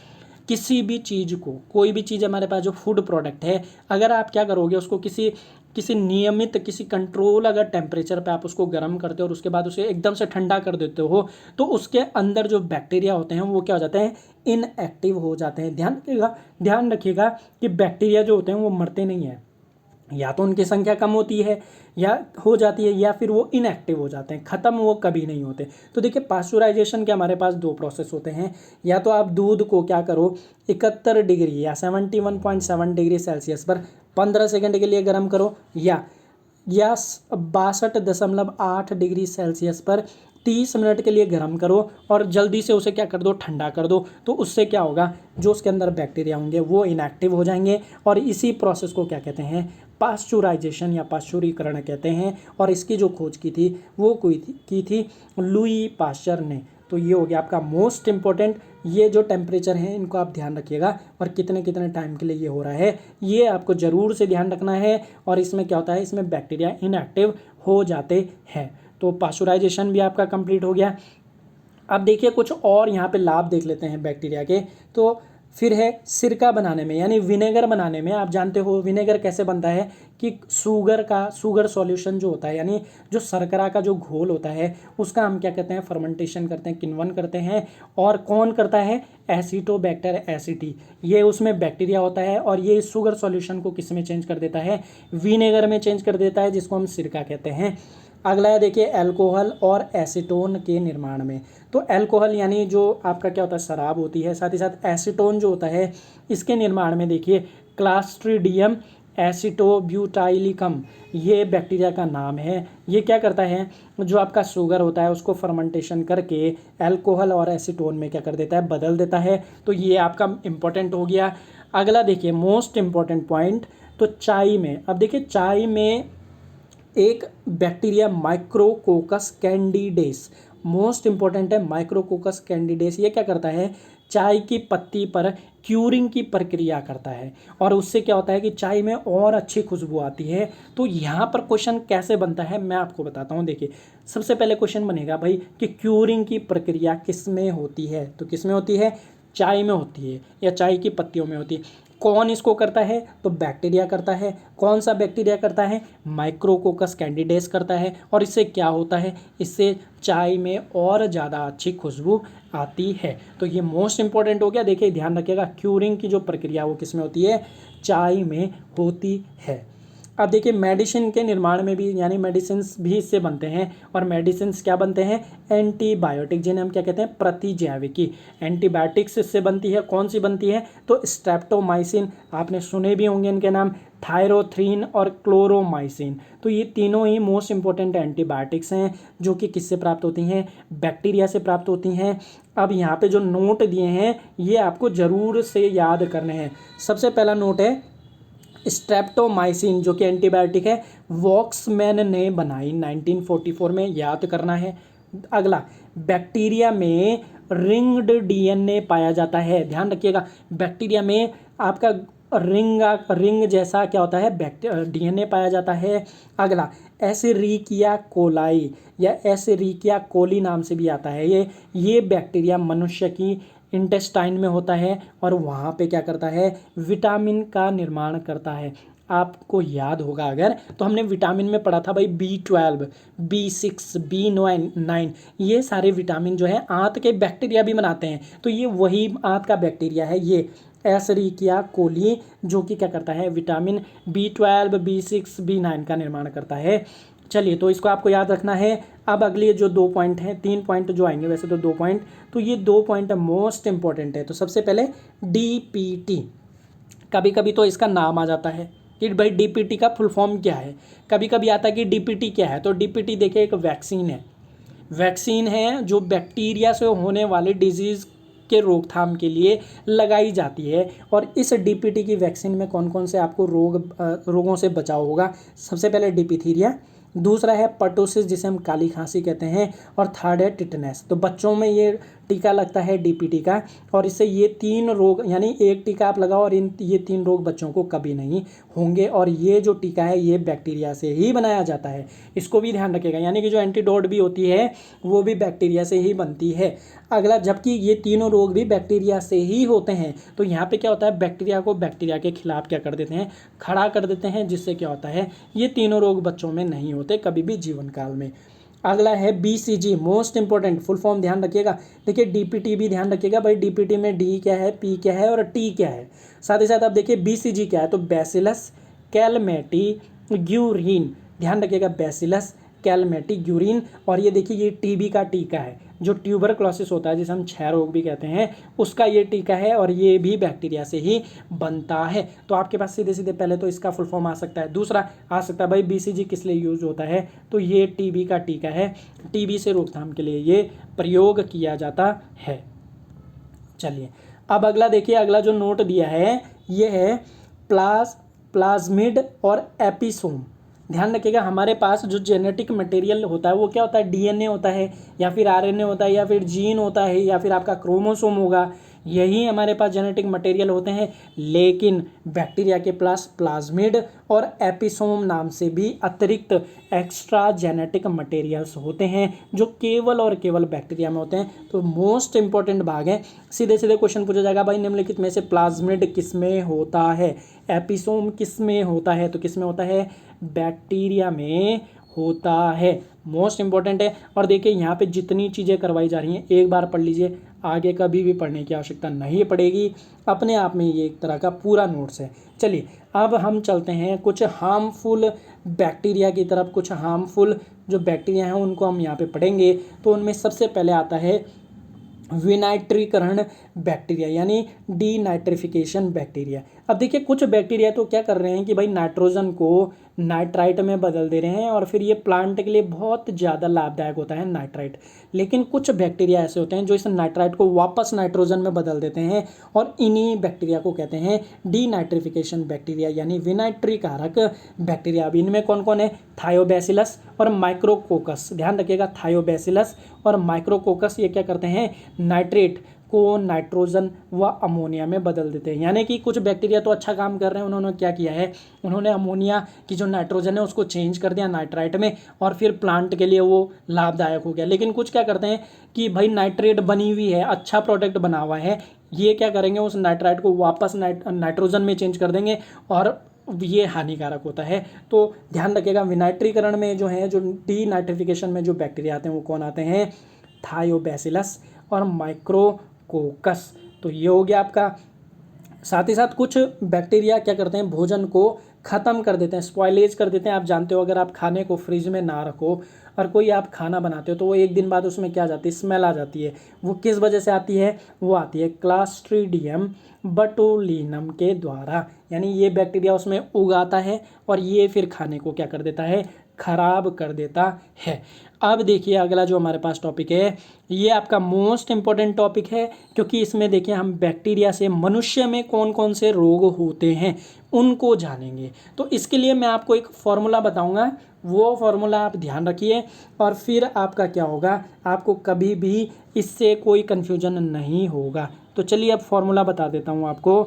किसी भी चीज़ को, कोई भी चीज़ हमारे पास जो फूड प्रोडक्ट है, अगर आप क्या करोगे उसको किसी नियमित किसी कंट्रोल अगर टेम्परेचर पे आप उसको गर्म करते हो और उसके बाद उसे एकदम से ठंडा कर देते हो, तो उसके अंदर जो बैक्टीरिया होते हैं वो क्या हो जाते हैं, इनएक्टिव हो जाते हैं। ध्यान रखिएगा कि बैक्टीरिया जो होते हैं वो मरते नहीं हैं, या तो उनकी संख्या कम होती है या हो जाती है, या फिर वो इनएक्टिव हो जाते हैं, ख़त्म वो कभी नहीं होते। तो देखिए पाश्चराइजेशन के हमारे पास दो प्रोसेस होते हैं। या तो आप दूध को क्या करो 71 डिग्री या 71.7 डिग्री सेल्सियस पर 15 सेकंड के लिए गर्म करो, या 62.8 डिग्री सेल्सियस पर 30 मिनट के लिए गर्म करो, और जल्दी से उसे क्या कर दो, ठंडा कर दो। तो उससे क्या होगा, जो उसके अंदर बैक्टीरिया होंगे वो इनएक्टिव हो जाएंगे, और इसी प्रोसेस को क्या कहते हैं, पाश्चुराइजेशन या पाश्चुरीकरण कहते हैं। और इसकी जो खोज की थी वो की थी लुई पाश्चर ने। तो ये हो गया आपका मोस्ट इम्पोर्टेंट। ये जो टेम्परेचर है इनको आप ध्यान रखिएगा, और कितने कितने टाइम के लिए ये हो रहा है ये आपको ज़रूर से ध्यान रखना है। और इसमें क्या होता है, इसमें बैक्टीरिया इनएक्टिव हो जाते हैं। तो पाश्चराइजेशन भी आपका कंप्लीट हो गया। अब देखिए कुछ और यहाँ पे लाभ देख लेते हैं बैक्टीरिया के। तो फिर है सिरका बनाने में, यानी विनेगर बनाने में। आप जानते हो विनेगर कैसे बनता है कि शुगर सॉल्यूशन जो होता है, यानी जो शर्करा का जो घोल होता है उसका हम क्या कहते हैं, फर्मेंटेशन करते हैं, किण्वन करते हैं। और कौन करता है, एसिटोबैक्टर एसिटी, ये उसमें बैक्टीरिया होता है, और ये शुगर सॉल्यूशन को किस में चेंज कर देता है, विनेगर में चेंज कर देता है, जिसको हम सिरका कहते हैं। अगला है देखिए अल्कोहल और एसीटोन के निर्माण में। तो अल्कोहल यानी जो आपका क्या होता है, शराब होती है, साथ ही साथ एसीटोन जो होता है इसके निर्माण में देखिए क्लास्ट्रीडियम एसिटोब्यूटाइलिकम, ये बैक्टीरिया का नाम है। ये क्या करता है, जो आपका शुगर होता है उसको फर्मेंटेशन करके अल्कोहल और एसीटोन में क्या कर देता है, बदल देता है। तो ये आपका इम्पोर्टेंट हो गया। अगला देखिए मोस्ट इम्पॉर्टेंट पॉइंट, तो चाय में, अब देखिए चाय में एक बैक्टीरिया माइक्रोकोकस कैंडिडेस, मोस्ट इंपॉर्टेंट है माइक्रोकोकस कैंडिडेस। ये क्या करता है, चाय की पत्ती पर क्यूरिंग की प्रक्रिया करता है और उससे क्या होता है कि चाय में और अच्छी खुशबू आती है। तो यहाँ पर क्वेश्चन कैसे बनता है मैं आपको बताता हूँ। देखिए सबसे पहले क्वेश्चन बनेगा भाई कि क्यूरिंग की प्रक्रिया किस में होती है, तो किस में होती है, चाय में होती है या चाय की पत्तियों में होती है। कौन इसको करता है, तो बैक्टीरिया करता है। कौन सा बैक्टीरिया करता है, माइक्रोकोकस कैंडिडेस करता है। और इससे क्या होता है, इससे चाय में और ज़्यादा अच्छी खुशबू आती है। तो ये मोस्ट इंपॉर्टेंट हो गया। देखिए ध्यान रखिएगा, क्यूरिंग की जो प्रक्रिया वो किस में होती है, चाय में होती है। अब देखिए मेडिसिन के निर्माण में भी, यानी मेडिसिन्स भी इससे बनते हैं। और मेडिसिन्स क्या बनते हैं, एंटीबायोटिक, जिन्हें हम क्या कहते हैं, प्रतिजैविकी। एंटीबायोटिक्स इससे बनती है। कौन सी बनती है, तो स्ट्रेप्टोमाइसिन, आपने सुने भी होंगे इनके नाम, थायरोथ्रीन और क्लोरोमाइसिन। तो ये तीनों ही मोस्ट इंपॉर्टेंट एंटीबायोटिक्स हैं जो कि किससे प्राप्त होती हैं, बैक्टीरिया से प्राप्त होती हैं। अब यहाँ पे जो नोट दिए हैं ये आपको ज़रूर से याद करने हैं। सबसे पहला नोट है स्ट्रेप्टोमाइसिन जो कि एंटीबायोटिक है, वॉक्समैन ने बनाई 1944 में, याद करना है। अगला, बैक्टीरिया में रिंग्ड डीएनए पाया जाता है, ध्यान रखिएगा। बैक्टीरिया में आपका रिंग जैसा क्या होता है, डीएनए पाया जाता है। अगला, एसेरिकिया कोलाई या एसेरिकिया कोली नाम से भी आता है ये बैक्टीरिया मनुष्य की इंटेस्टाइन में होता है और वहाँ पे क्या करता है, विटामिन का निर्माण करता है। आपको याद होगा अगर, तो हमने विटामिन में पढ़ा था भाई B12, B6, B9, ये सारे विटामिन जो है आंत के बैक्टीरिया भी बनाते हैं। तो ये वही आंत का बैक्टीरिया है, ये एसरिकिया कोली, जो कि क्या करता है, विटामिन B12, B6, B9 का निर्माण करता है। चलिए तो इसको आपको याद रखना है। अब अगले जो 2 पॉइंट हैं, 3 पॉइंट जो आएंगे, वैसे तो 2 पॉइंट, तो ये 2 पॉइंट मोस्ट इंपॉर्टेंट है। तो सबसे पहले DPT, कभी कभी तो इसका नाम आ जाता है कि भाई DPT का फुल फॉर्म क्या है। कभी कभी आता है कि DPT क्या है, तो DPT देखिए एक वैक्सीन है जो बैक्टीरिया से होने वाले डिजीज़ के रोकथाम के लिए लगाई जाती है। और इस DPT की वैक्सीन में कौन कौन से आपको रोगों से बचाव होगा, सबसे पहले डिप्थीरिया, दूसरा है पर्टोसिस जिसे हम काली खांसी कहते हैं, और थर्ड है टिटनेस। तो बच्चों में ये टीका लगता है DPT का, और इससे ये 3 रोग, यानी एक टीका आप लगाओ और ये 3 रोग बच्चों को कभी नहीं होंगे। और ये जो टीका है ये बैक्टीरिया से ही बनाया जाता है, इसको भी ध्यान रखिएगा। यानी कि जो एंटीडोट भी होती है वो भी बैक्टीरिया से ही बनती है। अगला, जबकि ये तीनों रोग भी बैक्टीरिया से ही होते हैं, तो यहाँ पे क्या होता है, बैक्टीरिया को बैक्टीरिया के खिलाफ क्या कर देते हैं, खड़ा कर देते हैं, जिससे क्या होता है, ये तीनों रोग बच्चों में नहीं होते कभी भी जीवन काल में। अगला है BCG, most important, full form ध्यान रखिएगा। देखिए DPT भी ध्यान रखिएगा भाई, DPT में D क्या है, P क्या है और T क्या है। साथ ही साथ आप देखिए BCG क्या है, तो बैसिलस कैलमेटी ग्यूरिन, ध्यान रखिएगा, बैसिलस कैलमेटी ग्यूरिन। और ये देखिए ये TB का टीका है, जो ट्यूबरक्लोसिस होता है जिसे हम क्षय रोग भी कहते हैं, उसका ये टीका है और ये भी बैक्टीरिया से ही बनता है। तो आपके पास सीधे सीधे पहले तो इसका फुल फॉर्म आ सकता है। दूसरा आ सकता है भाई BCG किस लिए यूज होता है, तो ये TB का टीका है, TB से रोकथाम के लिए ये प्रयोग किया जाता है। चलिए अब अगला देखिए, अगला जो नोट दिया है ये है प्लाज्मिड और एपिसोम। ध्यान रखिएगा, हमारे पास जो जेनेटिक मटेरियल होता है वो क्या होता है, DNA होता है या फिर RNA होता है या फिर जीन होता है या फिर आपका क्रोमोसोम होगा, यही हमारे पास जेनेटिक मटेरियल होते हैं। लेकिन बैक्टीरिया के पास प्लाज्मिड और एपिसोम नाम से भी अतिरिक्त एक्स्ट्रा जेनेटिक मटेरियल्स होते हैं जो केवल और केवल बैक्टीरिया में होते हैं। तो मोस्ट इंपॉर्टेंट भाग है। सीधे सीधे क्वेश्चन पूछा जाएगा भाई निम्नलिखित में से प्लाज्मिड किस में होता है, एपिसोम किस में होता है, तो किस में होता है, बैक्टीरिया में होता है। मोस्ट इंपॉर्टेंट है। और देखिए यहाँ पे जितनी चीज़ें करवाई जा रही हैं एक बार पढ़ लीजिए, आगे कभी भी पढ़ने की आवश्यकता नहीं पड़ेगी, अपने आप में ये एक तरह का पूरा नोट्स है। चलिए अब हम चलते हैं कुछ हार्मफुल बैक्टीरिया की तरफ। कुछ हार्मफुल जो बैक्टीरिया हैं उनको हम यहाँ पे पढ़ेंगे। तो उनमें सबसे पहले आता है विनाइट्रीकरण बैक्टीरिया, यानी डीनाइट्रिफिकेशन बैक्टीरिया। अब देखिए कुछ बैक्टीरिया तो क्या कर रहे हैं कि भाई नाइट्रोजन को नाइट्राइट में बदल दे रहे हैं और फिर ये प्लांट के लिए बहुत ज़्यादा लाभदायक होता है नाइट्राइट। लेकिन कुछ बैक्टीरिया ऐसे होते हैं जो इस नाइट्राइट को वापस नाइट्रोजन में बदल देते हैं और इन्हीं बैक्टीरिया को कहते हैं डीनाइट्रिफिकेशन बैक्टीरिया यानी विनाइट्री कारक बैक्टीरिया। अब इनमें कौन कौन है? थायोबैसिलस और माइक्रोकोकस। ध्यान रखिएगा, थायोबैसिलस और माइक्रोकोकस ये क्या करते हैं? नाइट्रेट को नाइट्रोजन व अमोनिया में बदल देते हैं। यानी कि कुछ बैक्टीरिया तो अच्छा काम कर रहे हैं, उन्होंने क्या किया है, उन्होंने अमोनिया की जो नाइट्रोजन है उसको चेंज कर दिया नाइट्राइट में और फिर प्लांट के लिए वो लाभदायक हो गया। लेकिन कुछ क्या करते हैं कि भाई नाइट्रेट बनी हुई है, अच्छा प्रोडक्ट बना हुआ है, ये क्या करेंगे, उस नाइट्राइट को वापस नाइट्रोजन में चेंज कर देंगे और ये हानिकारक होता है। तो ध्यान रखिएगा, विनाइट्रीकरण में जो है, जो डीनाइट्रिफिकेशन में जो बैक्टीरिया आते हैं वो कौन आते हैं? थायोबैसिलस और माइक्रोकोकस। तो ये हो गया आपका। साथ ही साथ कुछ बैक्टीरिया क्या करते हैं, भोजन को ख़त्म कर देते हैं, स्पॉइलेज कर देते हैं। आप जानते हो अगर आप खाने को फ्रिज में ना रखो और कोई आप खाना बनाते हो तो वो एक दिन बाद उसमें क्या आ जाती है? स्मेल आ जाती है। वो किस वजह से आती है? वो आती है क्लास्ट्रीडियम बटुलिनम के द्वारा। यानी ये बैक्टीरिया उसमें उगाता है और ये फिर खाने को क्या कर देता है? खराब कर देता है। अब देखिए अगला जो हमारे पास टॉपिक है ये आपका मोस्ट इम्पॉर्टेंट टॉपिक है, क्योंकि इसमें देखिए हम बैक्टीरिया से मनुष्य में कौन कौन से रोग होते हैं उनको जानेंगे। तो इसके लिए मैं आपको एक फॉर्मूला बताऊंगा, वो फॉर्मूला आप ध्यान रखिए और फिर आपका क्या होगा, आपको कभी भी इससे कोई कन्फ्यूजन नहीं होगा। तो चलिए अब फॉर्मूला बता देता हूँ आपको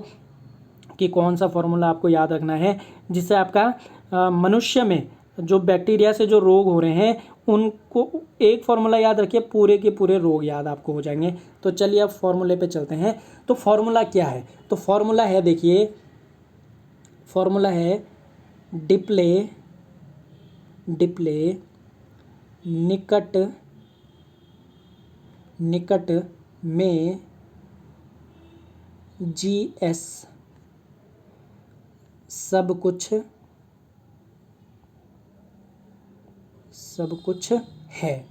कि कौन सा फॉर्मूला आपको याद रखना है जिससे आपका मनुष्य में जो बैक्टीरिया से जो रोग हो रहे हैं उनको एक फॉर्मूला याद रखिए, पूरे के पूरे रोग याद आपको हो जाएंगे। तो चलिए अब फॉर्मूले पे चलते हैं। तो फॉर्मूला क्या है? तो फॉर्मूला है, देखिए फॉर्मूला है डिप्ले निकट में GS सब कुछ है।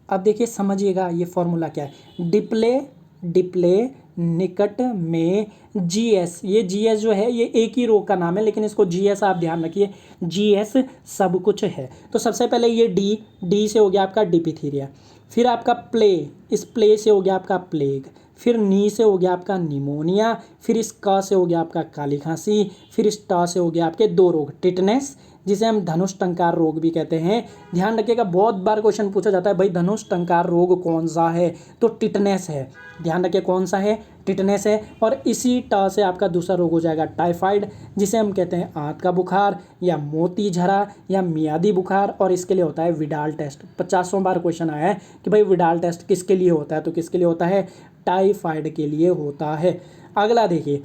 अब देखिए समझिएगा ये फॉर्मूला क्या है। डिप्ले निकट में GS, ये GS जो है ये एक ही रोग का नाम है लेकिन इसको GS आप ध्यान रखिए, GS सब कुछ है। तो सबसे पहले ये डी से हो गया आपका डिप्थीरिया, फिर आपका प्ले, इस प्ले से हो गया आपका प्लेग, फिर नी से हो गया आपका निमोनिया, फिर इस क से हो गया आपका काली खांसी, फिर इस ट से हो गया आपके दो रोग, टिटनेस जिसे हम धनुष टंकार रोग भी कहते हैं। ध्यान रखिएगा, बहुत बार क्वेश्चन पूछा जाता है भाई धनुष टंकार रोग कौन सा है, तो टिटनेस है। ध्यान रखिए कौन सा है? टिटनेस है। और इसी ट से आपका दूसरा रोग हो जाएगा टाइफाइड, जिसे हम कहते हैं आंत का बुखार या मोती झरा या मियादी बुखार, और इसके लिए होता है विडाल टेस्ट। 50 बार क्वेश्चन आया है कि भाई विडाल टेस्ट किसके लिए होता है, तो किसके लिए होता है? टाइफाइड के लिए होता है। अगला देखिए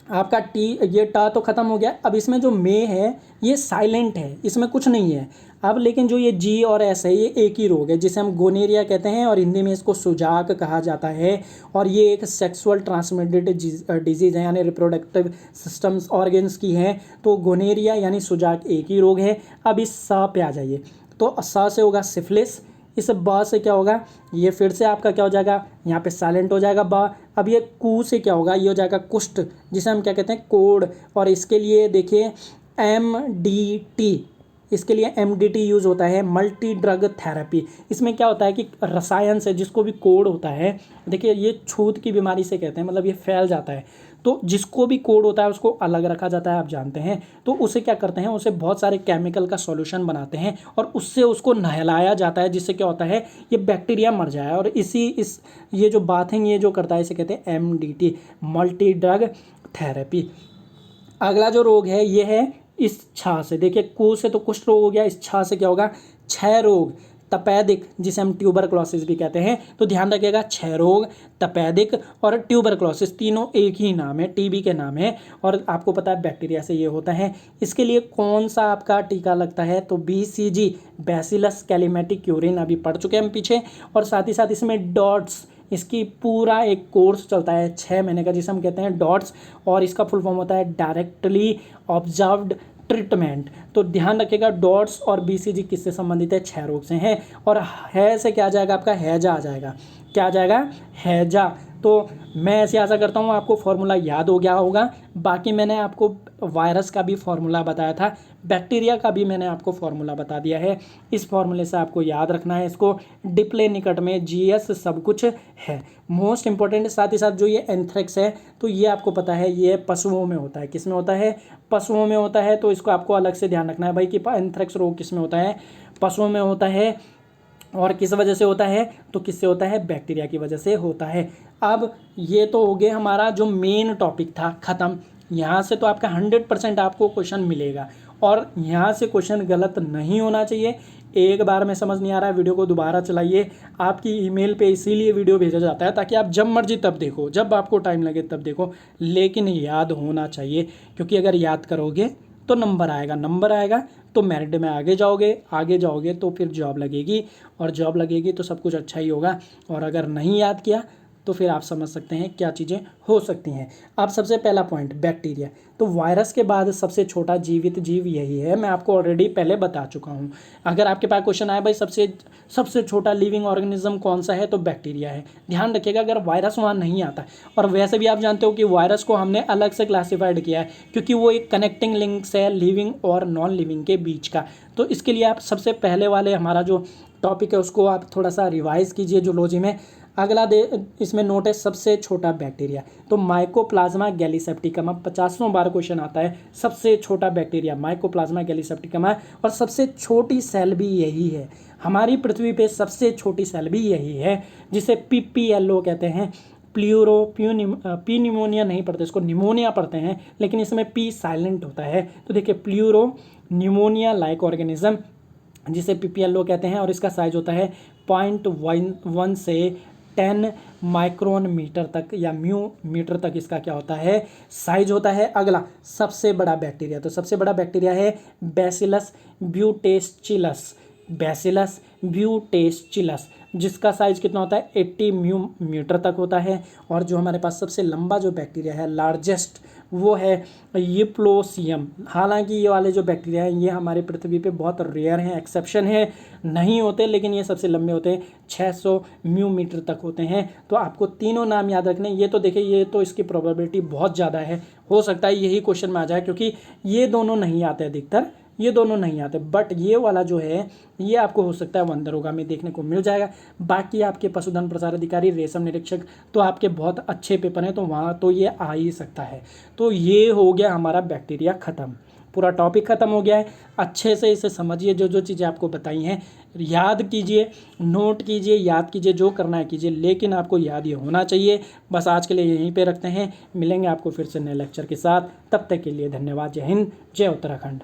आपका टी, ये टा तो खत्म हो गया। अब इसमें जो मे है ये साइलेंट है, इसमें कुछ नहीं है। अब लेकिन जो ये जी और एस है ये एक ही रोग है जिसे हम गोनेरिया कहते हैं और हिंदी में इसको सुजाक कहा जाता है। और ये एक सेक्सुअल ट्रांसमिटेड डिजीज़ है, यानी रिप्रोडक्टिव सिस्टम्स ऑर्गन्स की है। तो गोनेरिया यानी सुजाक एक ही रोग है। अब इस सा पे आ जाइए, तो सा से होगा सिफिलिस, इस बा से क्या होगा, ये फिर से आपका क्या हो जाएगा, यहाँ पे साइलेंट हो जाएगा बा। अब ये कू से क्या होगा, ये हो जाएगा कुष्ठ, जिसे हम क्या कहते हैं कोढ़। और इसके लिए देखिए MDT, इसके लिए MDT यूज़ होता है, मल्टी ड्रग थेरेपी। इसमें क्या होता है कि रसायन से, जिसको भी कोढ़ होता है, देखिए ये छूत की बीमारी से कहते हैं, मतलब ये फैल जाता है, तो जिसको भी कोढ़ होता है उसको अलग रखा जाता है, आप जानते हैं। तो उसे क्या करते हैं, उसे बहुत सारे केमिकल का सॉल्यूशन बनाते हैं और उससे उसको नहलाया जाता है, जिससे क्या होता है ये बैक्टीरिया मर जाए। और ये जो बात है ये जो करता है इसे कहते हैं MDT, मल्टी ड्रग थेरेपी। अगला जो रोग है ये है इस छा से, देखिए कू से तो कुष्ठ रोग हो गया, इस छा से क्या होगा, क्षय रोग, तपेदिक, जिसे हम ट्यूबरक्लोसिस भी कहते हैं। तो ध्यान रखिएगा, क्षय रोग, तपेदिक और ट्यूबरक्लोसिस तीनों एक ही नाम है, टीबी के नाम है। और आपको पता है बैक्टीरिया से ये होता है। इसके लिए कौन सा आपका टीका लगता है, तो BCG, बैसिलस कैलिमेटिक्यूरिन, अभी पढ़ चुके हैं हम पीछे। और साथ ही साथ इसमें डॉट्स, इसकी पूरा एक कोर्स चलता है 6 महीने का, जिसे हम कहते हैं डॉट्स, और इसका फुल फॉर्म होता है डायरेक्टली ऑब्जर्व्ड ट्रीटमेंट। तो ध्यान रखिएगा डॉट्स और BCG किससे संबंधित है, क्षय रोग से हैं। और है से क्या आ जाएगा आपका, हैजा आ जाएगा। क्या आ जाएगा, हैजा। तो मैं ऐसी आशा करता हूँ आपको फार्मूला याद हो गया होगा। बाकी मैंने आपको वायरस का भी फार्मूला बताया था, बैक्टीरिया का भी मैंने आपको फार्मूला बता दिया है। इस फार्मूले से आपको याद रखना है इसको। डिप्ले निकट में जीएस सब कुछ है मोस्ट इंपॉर्टेंट। साथ ही साथ जो ये एंथ्रेक्स है तो ये आपको पता है ये पशुओं में होता है। किस में होता है? पशुओं में होता है। तो इसको आपको अलग से ध्यान रखना है भाई कि एंथ्रेक्स रोग किस में होता है? पशुओं में होता है। और किस वजह से होता है? तो किससे होता है? बैक्टीरिया की वजह से होता है। अब ये तो हो गया हमारा जो मेन टॉपिक था ख़त्म। यहाँ से तो आपका 100% आपको क्वेश्चन मिलेगा और यहाँ से क्वेश्चन गलत नहीं होना चाहिए। एक बार में समझ नहीं आ रहा है वीडियो को दोबारा चलाइए। आपकी ईमेल पे इसीलिए वीडियो भेजा जाता है ताकि आप जब मर्जी तब देखो, जब आपको टाइम लगे तब देखो, लेकिन याद होना चाहिए। क्योंकि अगर याद करोगे तो नंबर आएगा, नंबर आएगा तो मेरिट में आगे जाओगे, आगे जाओगे तो फिर जॉब लगेगी, और जॉब लगेगी तो सब कुछ अच्छा ही होगा। और अगर नहीं याद किया तो फिर आप समझ सकते हैं क्या चीज़ें हो सकती हैं। अब सबसे पहला पॉइंट बैक्टीरिया। तो वायरस के बाद सबसे छोटा जीवित जीव यही है, मैं आपको ऑलरेडी पहले बता चुका हूँ। अगर आपके पास क्वेश्चन आया भाई सबसे छोटा लिविंग ऑर्गेनिज्म कौन सा है, तो बैक्टीरिया है। ध्यान रखिएगा अगर वायरस वहाँ नहीं आता। और वैसे भी आप जानते हो कि वायरस को हमने अलग से क्लासीफाइड किया है क्योंकि वो एक कनेक्टिंग लिंक्स है लिविंग और नॉन लिविंग के बीच का। तो इसके लिए आप सबसे पहले वाले हमारा जो टॉपिक है उसको आप थोड़ा सा रिवाइज कीजिए जूलॉजी में। अगला इसमें नोट है सबसे छोटा बैक्टीरिया। तो माइकोप्लाज्मा गैलीसेप्टिकम, 50वां बार क्वेश्चन आता है सबसे छोटा बैक्टीरिया माइकोप्लाज्मा गैलीसेप्टिकम है। और सबसे छोटी सेल भी यही है, हमारी पृथ्वी पे सबसे छोटी सेल भी यही है जिसे PPLO कहते हैं। पी निमोनिया नहीं पढ़ते, इसको निमोनिया पढ़ते हैं, लेकिन इसमें पी साइलेंट होता है। तो देखिए प्ल्यूरो निमोनिया लाइक ऑर्गेनिज्म जिसे PPLO कहते हैं, और इसका साइज होता है 0.1 से 10 माइक्रोन मीटर तक या म्यू मीटर तक इसका क्या होता है? साइज होता है। अगला सबसे बड़ा बैक्टीरिया, तो सबसे बड़ा बैक्टीरिया है बैसिलस ब्यूटेस्चिलस, बैसिलस ब्यूटेस्चिलस, जिसका साइज कितना होता है? 80 म्यू मीटर तक होता है। और जो हमारे पास सबसे लंबा जो बैक्टीरिया है लार्जेस्ट वो है यूप्लोसियम। हालांकि ये वाले जो बैक्टीरिया हैं ये हमारे पृथ्वी पे बहुत रेयर हैं, एक्सेप्शन है, नहीं होते, लेकिन ये सबसे लंबे होते हैं, 600 म्यू मीटर तक होते हैं। तो आपको तीनों नाम याद रखने। ये तो देखिए ये तो इसकी प्रोबेबिलिटी बहुत ज़्यादा है, हो सकता है यही क्वेश्चन में आ जाए क्योंकि ये दोनों नहीं आते अधिकतर, ये दोनों नहीं आते। बट ये वाला जो है ये आपको हो सकता है वंदरोगा में देखने को मिल जाएगा। बाकी आपके पशुधन प्रसार अधिकारी, रेशम निरीक्षक तो आपके बहुत अच्छे पेपर हैं, तो वहाँ तो ये आ ही सकता है। तो ये हो गया हमारा बैक्टीरिया ख़त्म, पूरा टॉपिक ख़त्म हो गया है। अच्छे से इसे समझिए, जो जो चीज़ें आपको बताई हैं याद कीजिए, नोट कीजिए, याद कीजिए, जो करना है कीजिए, लेकिन आपको याद ये होना चाहिए। बस आज के लिए यहीं पे रखते हैं, मिलेंगे आपको फिर से नए लेक्चर के साथ। तब तक के लिए धन्यवाद। जय हिंद, जय उत्तराखंड।